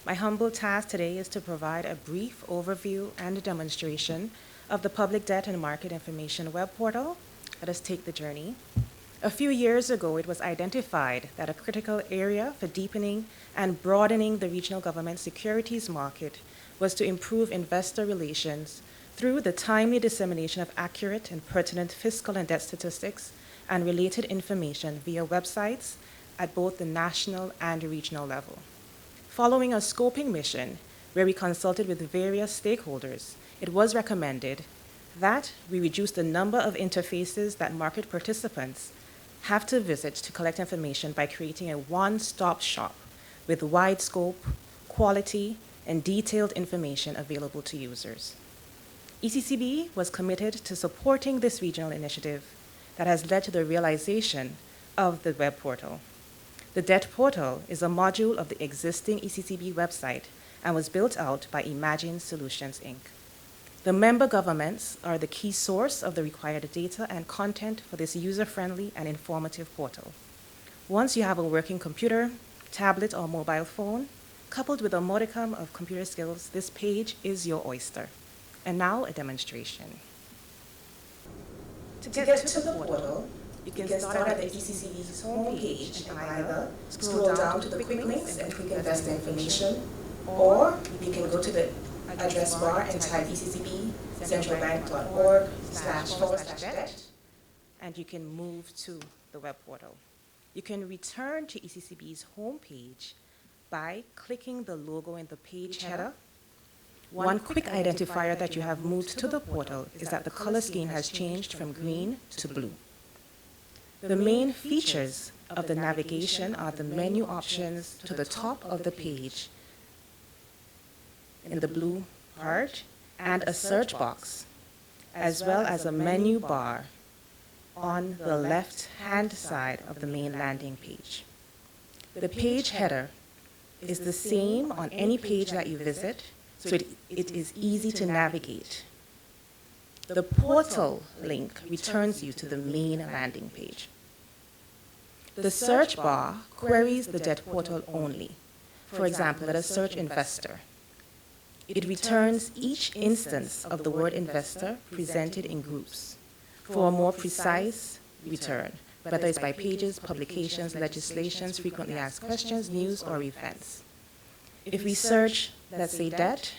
My humble task today is to provide a brief overview and a demonstration of the Public Debt and Market Information web portal. Let us take the journey. A few years ago, it was identified that a critical area for deepening and broadening the regional government securities market was to improve investor relations through the timely dissemination of accurate and pertinent fiscal and debt statistics and related information via websites at both the national and regional level. Following a scoping mission where we consulted with various stakeholders, it was recommended that we reduce the number of interfaces that market participants have to visit to collect information by creating a one-stop shop with wide scope, quality, and detailed information available to users. ECCB was committed to supporting this regional initiative that has led to the realization of the web portal. The Debt Portal is a module of the existing ECCB website and was built out by Imagine Solutions, Inc. The member governments are the key source of the required data and content for this user-friendly and informative portal. Once you have a working computer, tablet, or mobile phone, coupled with a modicum of computer skills, this page is your oyster. And now a demonstration. To get to the portal, you can start at the ECCB's homepage and either scroll down to the quick links and click investor information, or you can go to the address bar and type ECCBcentralbank.org//debt, and you can move to the web portal. You can return to ECCB's homepage by clicking the logo in the page header. One quick identifier that you have moved to the portal is that the color scheme has changed from green to blue. The main features of the navigation are the menu options to the top of the page in the blue part, and a search box, as well as a menu bar on the left-hand side of the main landing page. The page header is the same on any page that you visit, so it is easy to navigate. The portal link returns you to the main landing page. The search bar queries the debt portal only. For example, let us search investor. It returns each instance of the word investor presented in groups for a more precise return, whether it's by pages, publications, legislations, frequently asked questions, news, or events. If we search, let's say, debt,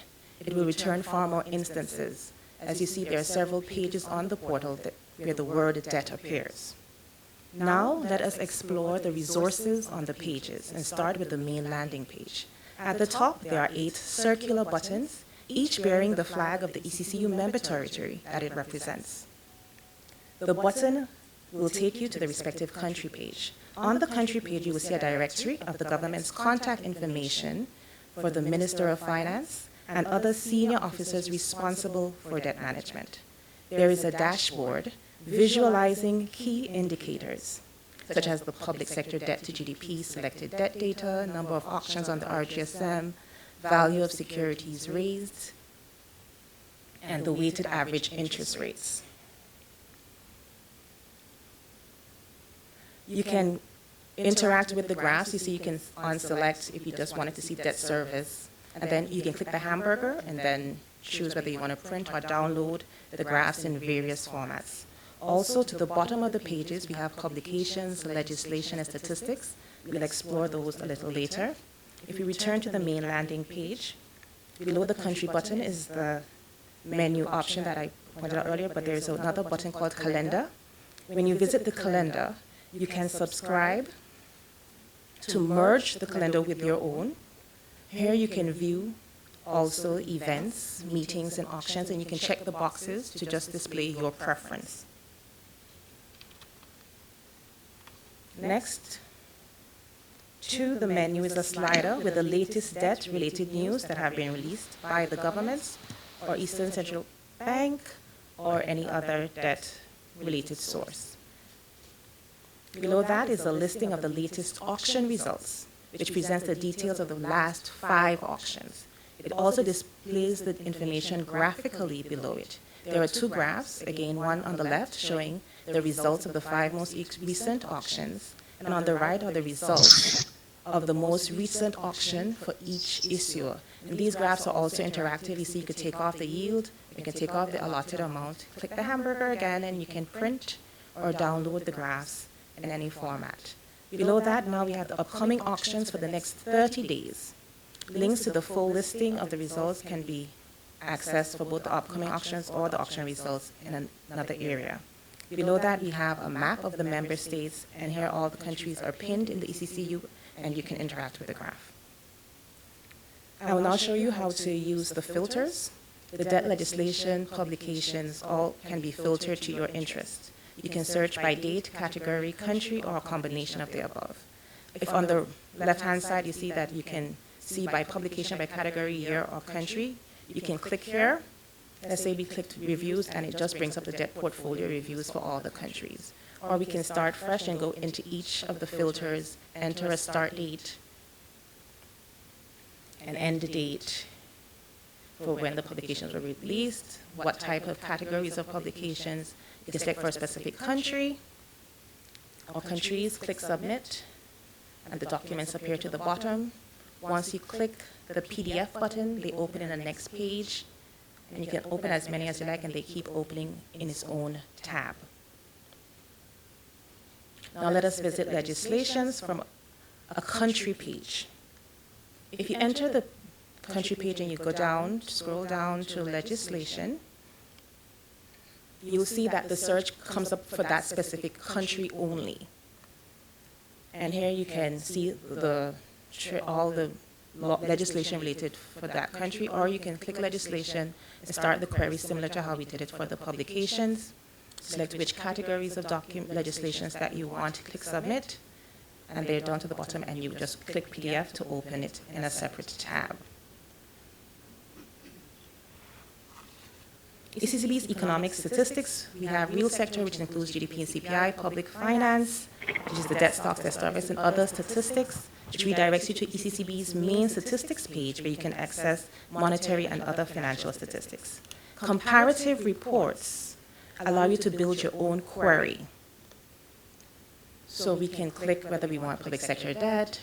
it will return far more instances. As you see, there are several pages on the portal where the word debt appears. Now, let us explore the resources on the pages and start with the main landing page. At the top, there are 8 circular buttons, each bearing the flag of the ECCU member territory that it represents. The button will take you to the respective country page. On the country page, you will see a directory of the government's contact information for the Minister of Finance and other senior officers responsible for debt management. There is a dashboard visualizing key indicators, such as the public sector debt to GDP, selected debt data, number of auctions on the RGSM, value of securities raised, and the weighted average interest rates. You can interact with the graphs. You see, you can unselect if you just wanted to see debt service, and then you can click the hamburger and then choose whether you want to print or download the graphs in various formats. Also, to the bottom of the pages, we have publications, legislation, and statistics. We'll explore those a little later. If we return to the main landing page, below the country button is the menu option that I pointed out earlier, but there's another button called calendar. When you visit the calendar, you can subscribe to merge the calendar with your own. Here you can view also events, meetings, and auctions, and you can check the boxes to just display your preference. Next to the menu is a slider with the latest debt-related news that have been released by the governments or Eastern Central Bank or any other debt-related source. Below that is a listing of the latest auction results, which presents the details of the last 5 auctions. It also displays the information graphically below it. There are 2 graphs, again, one on the left showing the results of the 5 most recent auctions, and on the right are the results of the most recent auction for each issuer. And these graphs are also interactive. You see, you could take off the yield, you can take off the allotted amount, click the hamburger again, and you can print or download the graphs in any format. Below that, now we have the upcoming auctions for the next 30 days. Links to the full listing of the results can be accessed for both the upcoming auctions or the auction results in another area. Below that, we have a map of the member states, and here all the countries are pinned in the ECCU, and you can interact with the graph. I will now show you how to use the filters. The debt legislation, publications, all can be filtered to your interest. You can search by date, category, country, or a combination of the above. If on the left-hand side you see that you can see by publication, by category, year, or country, you can click here. Let's say we clicked reviews, and it just brings up the debt portfolio reviews for all the countries. Or we can start fresh and go into each of the filters, enter a start date, an end date for when the publications were released, what type of categories of publications. You can select for a specific country or countries, click submit, and the documents appear to the bottom. Once you click the PDF button, they open in the next page, and you can open as many as you like, and they keep opening in its own tab. Now let us visit legislations from a country page. If you enter the country page and you go down, scroll down to legislation, you'll see that the search comes up for that specific country only. And here you can see all the legislation related for that country, or you can click legislation and start the query similar to how we did it for the publications. Select which categories of legislations that you want, click submit, and they're down to the bottom, and you just click PDF to open it in a separate tab. ECCB's economic statistics, we have real sector, which includes GDP and CPI, public finance, which is the debt stocks, debt service, and other statistics, which redirects you to ECCB's main statistics page, where you can access monetary and other financial statistics. Comparative reports allow you to build your own query. So we can click whether we want public sector debt,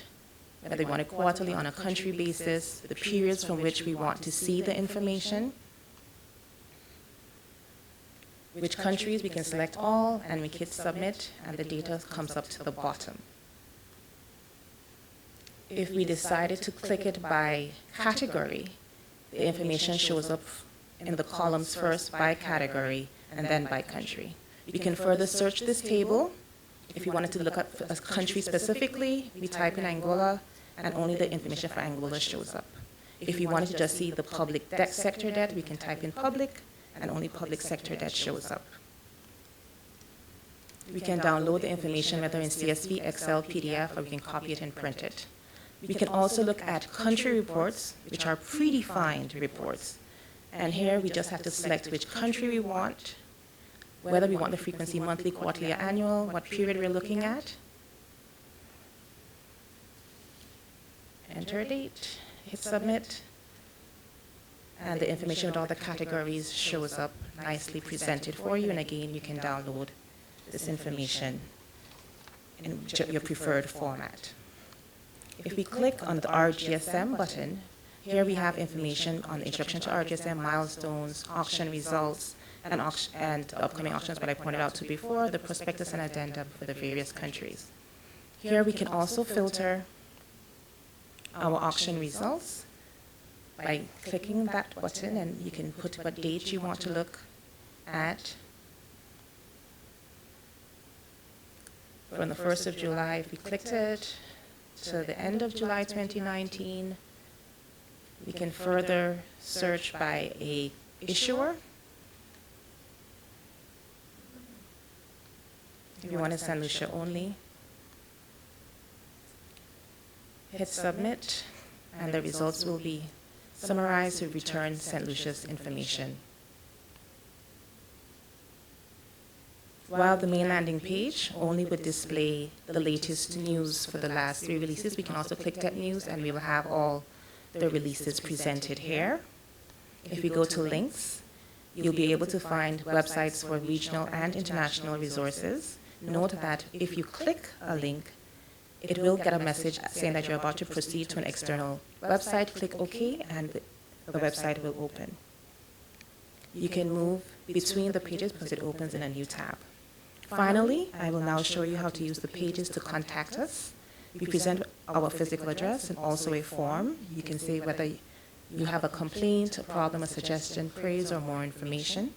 whether we want it quarterly on a country basis, the periods from which we want to see the information, which countries we can select all, and we hit submit, and the data comes up to the bottom. If we decided to click it by category, the information shows up in the columns first by category and then by country. We can further search this table. If we wanted to look at a country specifically, we type in Angola, and only the information for Angola shows up. If we wanted to just see the public debt sector debt, we can type in public, and only public sector debt shows up. We can download the information whether in CSV, Excel, PDF, or we can copy it and print it. We can also look at country reports, which are predefined reports. And here we just have to select which country we want, whether we want the frequency monthly, quarterly, or annual, what period we're looking at. Enter a date, hit submit, and the information with all the categories shows up nicely presented for you. And again, you can download this information in your preferred format. If we click on the RGSM button, here we have information on the introduction to RGSM, milestones, auction results, and the upcoming auctions, what I pointed out to before, the prospectus and addendum for the various countries. Here we can also filter our auction results by clicking that button, and you can put what date you want to look at. From the 1st of July, if we clicked it, to the end of July 2019, we can further search by a issuer. If you want St. Lucia only, hit submit, and the results will be summarized to return St. Lucia's information. While the main landing page only would display the latest news for the last 3 releases, we can also click that news, and we will have all the releases presented here. If we go to links, you'll be able to find websites for regional and international resources. Note that if you click a link, it will get a message saying that you're about to proceed to an external website. Click OK, and the website will open. You can move between the pages because it opens in a new tab. Finally, I will now show you how to use the pages to contact us. We present our physical address and also a form. You can say whether you have a complaint, a problem, a suggestion, praise, or more information.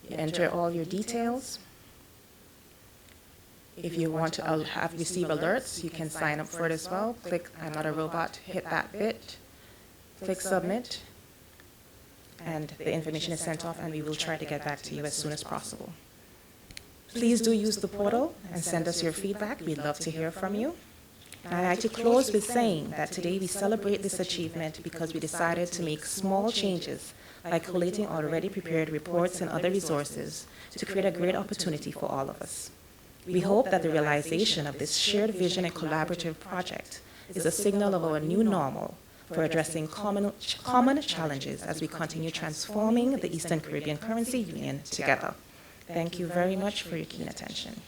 You enter all your details. If you want to receive alerts, you can sign up for it as well. Click I'm not a robot, hit that bit, click submit, and the information is sent off, and we will try to get back to you as soon as possible. Please do use the portal and send us your feedback. We'd love to hear from you. And I'd like to close with saying that today we celebrate this achievement because we decided to make small changes by collating already prepared reports and other resources to create a great opportunity for all of us. We hope that the realization of this shared vision and collaborative project is a signal of our new normal for addressing common challenges as we continue transforming the Eastern Caribbean Currency Union together. Thank you very much for your keen attention.